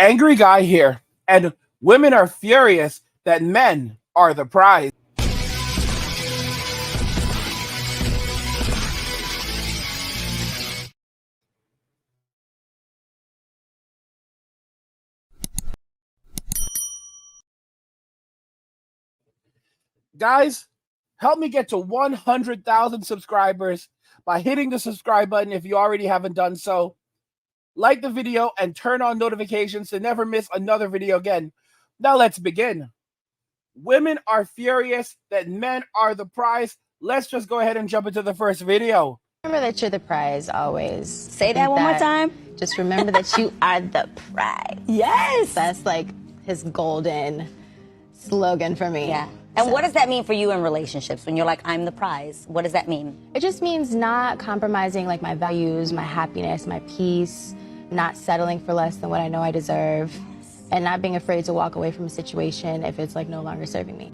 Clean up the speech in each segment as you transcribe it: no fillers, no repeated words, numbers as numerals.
Angry guy here, and women are furious that men are the prize. Guys, help me get to 100,000 subscribers by hitting the subscribe button if you already haven't done so. Like the video and turn on notifications to never miss another video again. Now let's begin. Women are furious that men are the prize. Let's just go ahead and jump into the first video. Remember that you're the prize always. Say that one more time. Just remember that you are the prize. Yes. That's like his golden slogan for me. Yeah. And what does that mean for you in relationships when you're like, I'm the prize? What does that mean? It just means not compromising like my values, my happiness, my peace, not settling for less than what I know I deserve, and not being afraid to walk away from a situation if it's like no longer serving me.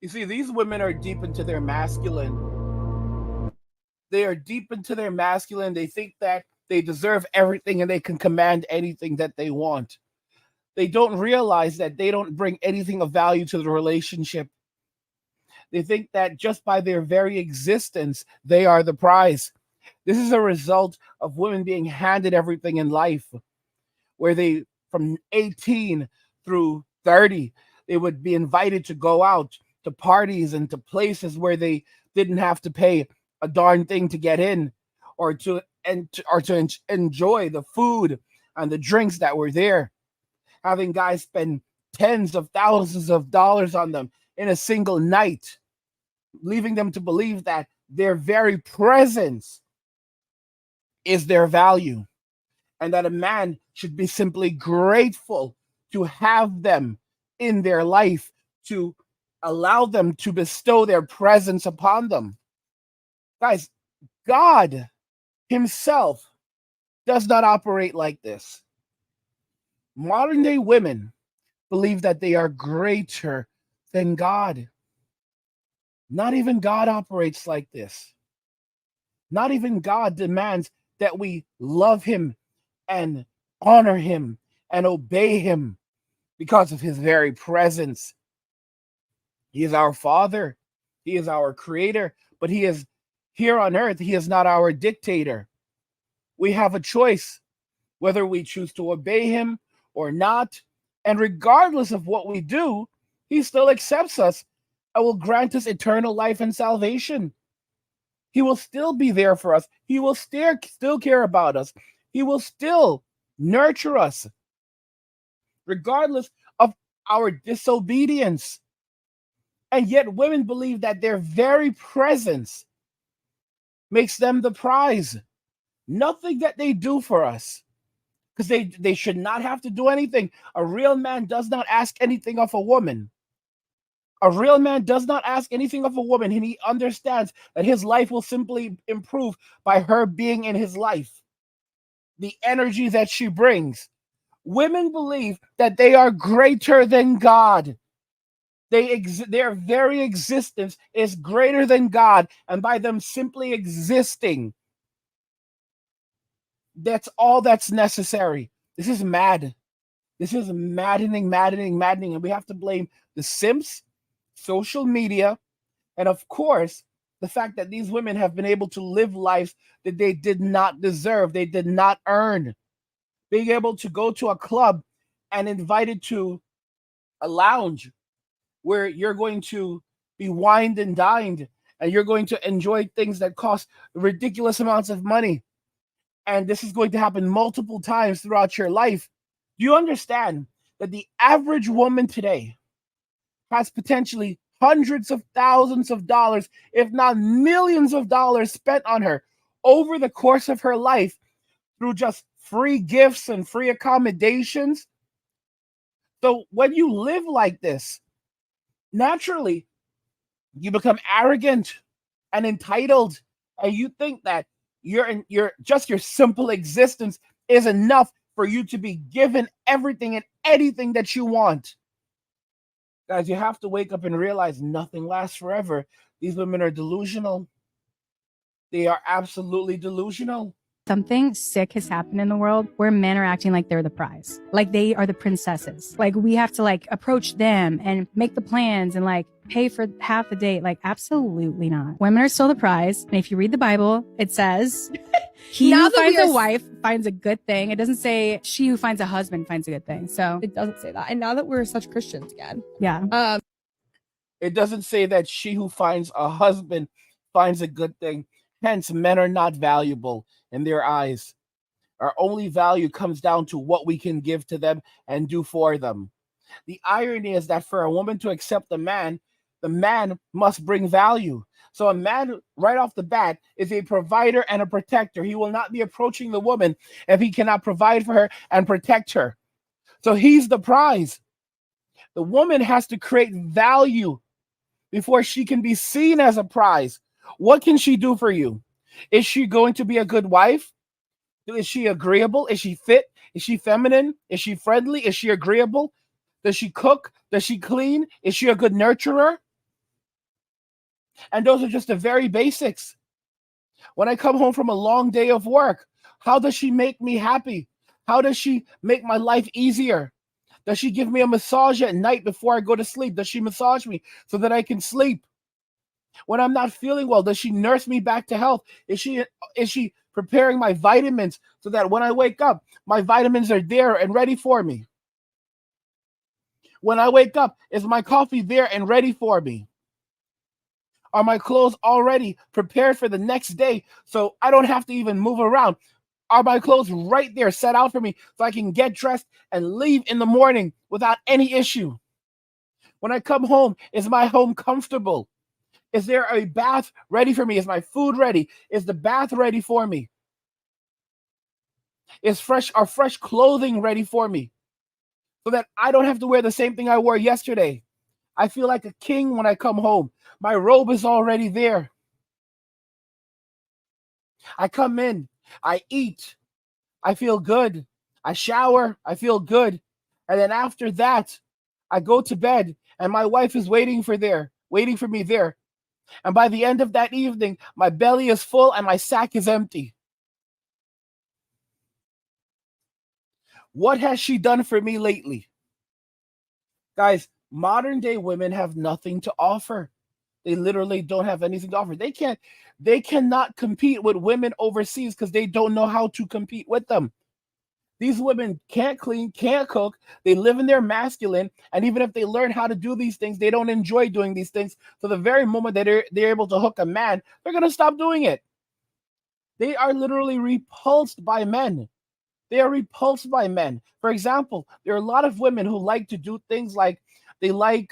You see, these women are deep into their masculine. They are deep into their masculine. They think that they deserve everything and they can command anything that they want. They don't realize that they don't bring anything of value to the relationship. They think that just by their very existence, they are the prize. This is a result of women being handed everything in life, where they, from 18 through 30, they would be invited to go out to parties and to places where they didn't have to pay a darn thing to get in, or to enjoy the food and the drinks that were there. Having guys spend tens of thousands of dollars on them in a single night, leaving them to believe that their very presence is their value, and that a man should be simply grateful to have them in their life, to allow them to bestow their presence upon them. Guys, God himself does not operate like this. Modern day women believe that they are greater than God. Not even God operates like this. Not even God demands that we love him and honor him and obey him because of his very presence. He is our Father. He is our creator, but he is here on earth. He is not our dictator. We have a choice whether we choose to obey him or not. And regardless of what we do, he still accepts us and will grant us eternal life and salvation. He will still be there for us. He will still care about us. He will still nurture us, regardless of our disobedience. And yet women believe that their very presence makes them the prize. Nothing that they do for us, because they should not have to do anything. A real man does not ask anything of a woman. A real man does not ask anything of a woman, and he understands that his life will simply improve by her being in his life. The energy that she brings. Women believe that they are greater than God. Their very existence is greater than God, and by them simply existing, that's all that's necessary. This is mad. This is maddening, and we have to blame the simps, social media, and of course, the fact that these women have been able to live lives that they did not deserve, they did not earn. Being able to go to a club and invited to a lounge where you're going to be wined and dined, and you're going to enjoy things that cost ridiculous amounts of money. And this is going to happen multiple times throughout your life. Do you understand that the average woman today has potentially hundreds of thousands of dollars, if not millions of dollars, spent on her over the course of her life through just free gifts and free accommodations? So when you live like this, naturally, you become arrogant and entitled, and you think that your simple existence is enough for you to be given everything and anything that you want. Guys, you have to wake up and realize nothing lasts forever. These women are delusional. They are absolutely delusional. something sick has happened in the world where men are acting like they're the prize, like they are the princesses. Like we have to like approach them and make the plans and like pay for half the date. Like absolutely not. Women are still the prize. And if you read the Bible, it says he Now who that finds we are a wife finds a good thing. It doesn't say she who finds a husband finds a good thing. So It doesn't say that. And now that we're such Christians again, yeah. It doesn't say that she who finds a husband finds a good thing. Hence, men are not valuable in their eyes. Our only value comes down to what we can give to them and do for them. The irony is that for a woman to accept the man must bring value. So a man right off the bat is a provider and a protector. He will not be approaching the woman if he cannot provide for her and protect her. So he's the prize. The woman has to create value before she can be seen as a prize. What can she do for you? Is she going to be a good wife? Is she agreeable? Is she fit? Is she feminine? Is she friendly? Is she agreeable? Does she cook? Does she clean? Is she a good nurturer? And those are just the very basics. When I come home from a long day of work, how does she make me happy? How does she make my life easier? Does she give me a massage at night before I go to sleep? Does she massage me so that I can sleep? When I'm not feeling well, does she nurse me back to health? Is she preparing my vitamins so that when I wake up, my vitamins are there and ready for me? When I wake up, is my coffee there and ready for me? Are my clothes already prepared for the next day so I don't have to even move around? Are my clothes right there set out for me so I can get dressed and leave in the morning without any issue? When I come home, is my home comfortable? Is there a bath ready for me? Is my food ready? Is the bath ready for me? Are fresh clothing ready for me? So that I don't have to wear the same thing I wore yesterday. I feel like a king when I come home. My robe is already there. I come in, I eat, I feel good. I shower, I feel good. And then after that, I go to bed and my wife is waiting for me there. And by the end of that evening, my belly is full and my sack is empty. What has she done for me lately? Guys, modern day women have nothing to offer. They literally don't have anything to offer. They cannot compete with women overseas because they don't know how to compete with them. These women can't clean, can't cook. They live in their masculine. And even if they learn how to do these things, they don't enjoy doing these things. So the very moment that they're able to hook a man, they're going to stop doing it. They are literally repulsed by men. They are repulsed by men. For example, there are a lot of women who like to do things like they like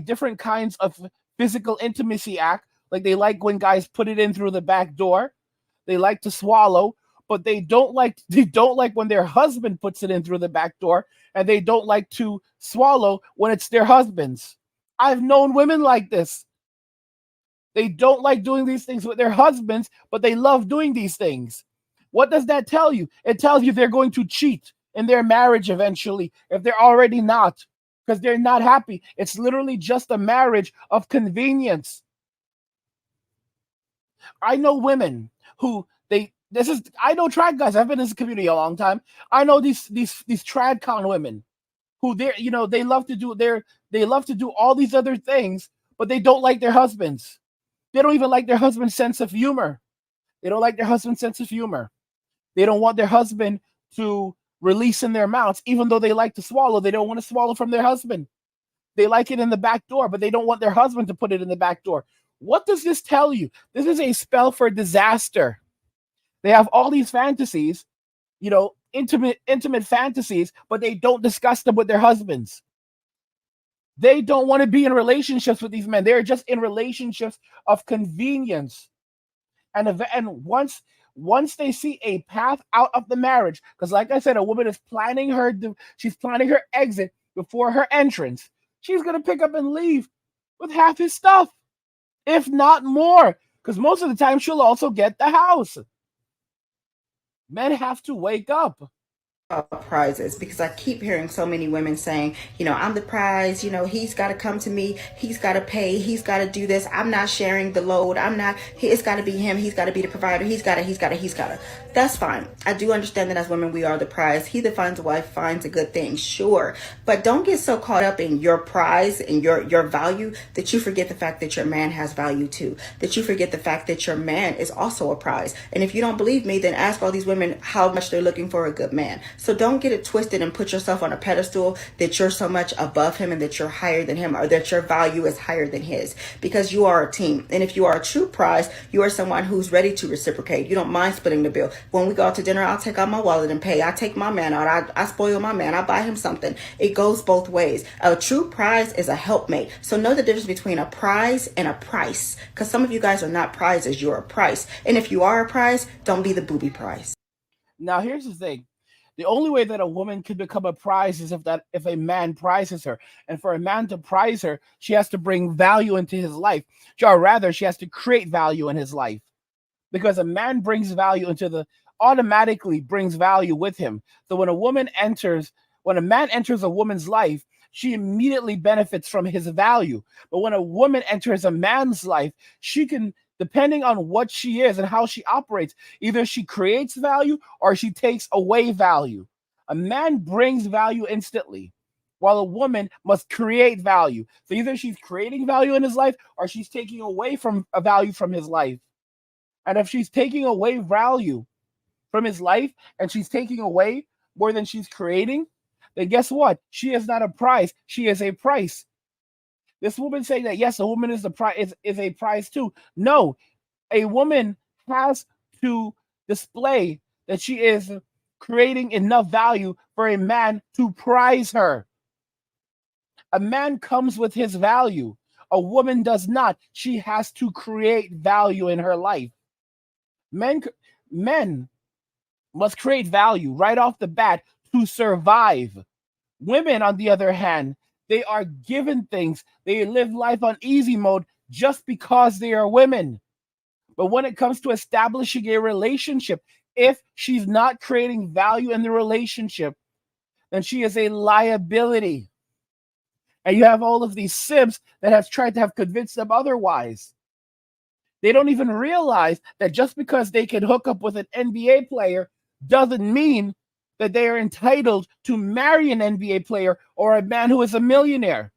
different kinds of physical intimacy act. Like they like when guys put it in through the back door. They like to swallow, but they don't like when their husband puts it in through the back door, and they don't like to swallow when it's their husband's. I've known women like this. They don't like doing these things with their husbands, but they love doing these things. What does that tell you? It tells you they're going to cheat in their marriage eventually if they're already not, because they're not happy. It's literally just a marriage of convenience. I know women who I know trad guys. I've been in this community a long time. I know these trad con women who they love to do all these other things, but they don't like their husbands. They don't even like their husband's sense of humor. They don't like their husband's sense of humor. They don't want their husband to release in their mouths, even though they like to swallow. They don't want to swallow from their husband. They like it in the back door, but they don't want their husband to put it in the back door. What does this tell you? This is a spell for disaster. They have all these fantasies, intimate fantasies, but they don't discuss them with their husbands. They don't want to be in relationships with these men. They're just in relationships of convenience. And once they see a path out of the marriage, because like I said, a woman is planning her exit before her entrance. She's gonna pick up and leave with half his stuff, if not more, because most of the time she'll also get the house. Men have to wake up. prizes, because I keep hearing so many women saying, I'm the prize, he's got to come to me, he's got to pay, he's got to do this, I'm not sharing the load, it's got to be him, he's got to be the provider, he's got to. That's fine. I do understand that as women we are the prize. He that finds a wife finds a good thing, sure, but don't get so caught up in your prize and your value that you forget the fact that your man has value too, that you forget the fact that your man is also a prize. And if you don't believe me, then ask all these women how much they're looking for a good man. So don't get it twisted and put yourself on a pedestal that you're so much above him and that you're higher than him, or that your value is higher than his, because you are a team. And if you are a true prize, you are someone who's ready to reciprocate. You don't mind splitting the bill. When we go out to dinner, I'll take out my wallet and pay. I take my man out. I spoil my man. I buy him something. It goes both ways. A true prize is a helpmate. So know the difference between a prize and a price, because some of you guys are not prizes. You're a price. And if you are a prize, don't be the booby prize. Now, here's the thing. The only way that a woman can become a prize is if a man prizes her. And for a man to prize her, she has to bring value into his life. Or rather, she has to create value in his life. Because a man brings value automatically brings value with him. So when a man enters a woman's life, she immediately benefits from his value. But when a woman enters a man's life, she can, depending on what she is and how she operates, either she creates value or she takes away value. A man brings value instantly, while a woman must create value. So either she's creating value in his life or she's taking away from a value from his life. And if she's taking away value from his life and she's taking away more than she's creating, then guess what? She is not a prize. She is a price. This woman saying that, yes, a woman is a prize too. No, a woman has to display that she is creating enough value for a man to prize her. A man comes with his value. A woman does not. She has to create value in her life. Men must create value right off the bat to survive. Women, on the other hand, they are given things. They live life on easy mode just because they are women. But when it comes to establishing a relationship, if she's not creating value in the relationship, then she is a liability. And you have all of these simps that have tried to have convinced them otherwise. They don't even realize that just because they can hook up with an NBA player doesn't mean that they are entitled to marry an NBA player or a man who is a millionaire.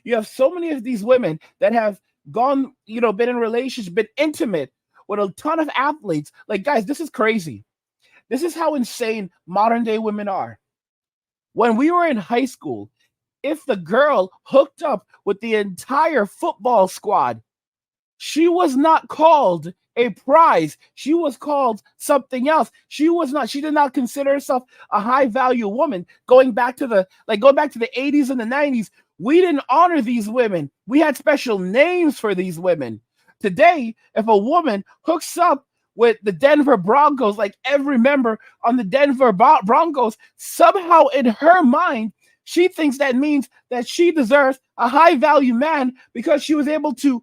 You have so many of these women that have been in relationships, been intimate with a ton of athletes. Like, guys, this is crazy. This is how insane modern day women are. When we were in high school, if the girl hooked up with the entire football squad, she was not called a prize. She was called something else. She did not consider herself a high value woman. Going back to the 80s and the 90s, we didn't honor these women. We had special names for these women. Today, if a woman hooks up with the Denver Broncos, like every member on the Denver Broncos, somehow in her mind, she thinks that means that she deserves a high value man because she was able to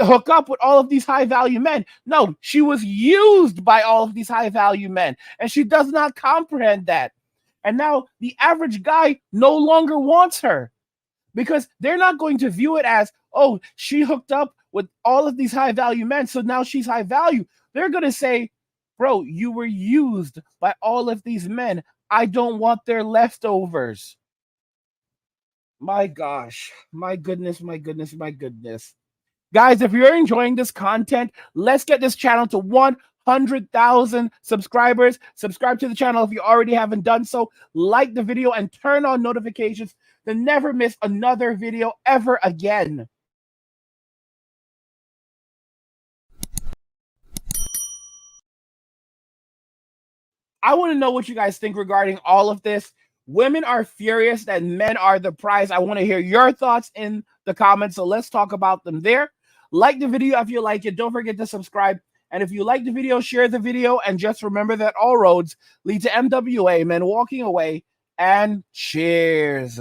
hook up with all of these high value men. No, she was used by all of these high value men, and she does not comprehend that. And now the average guy no longer wants her because they're not going to view it as, oh, she hooked up with all of these high value men, so now she's high value. They're going to say, bro, you were used by all of these men. I don't want their leftovers. My gosh, my goodness. Guys, if you're enjoying this content, let's get this channel to 100,000 subscribers. Subscribe to the channel if you already haven't done so. Like the video and turn on notifications to never miss another video ever again. I want to know what you guys think regarding all of this. Women are furious that men are the prize. I want to hear your thoughts in the comments, so let's talk about them there. Like the video if you like it. Don't forget to subscribe. And if you like the video, share the video. And just remember that all roads lead to MWA, men walking away. And cheers.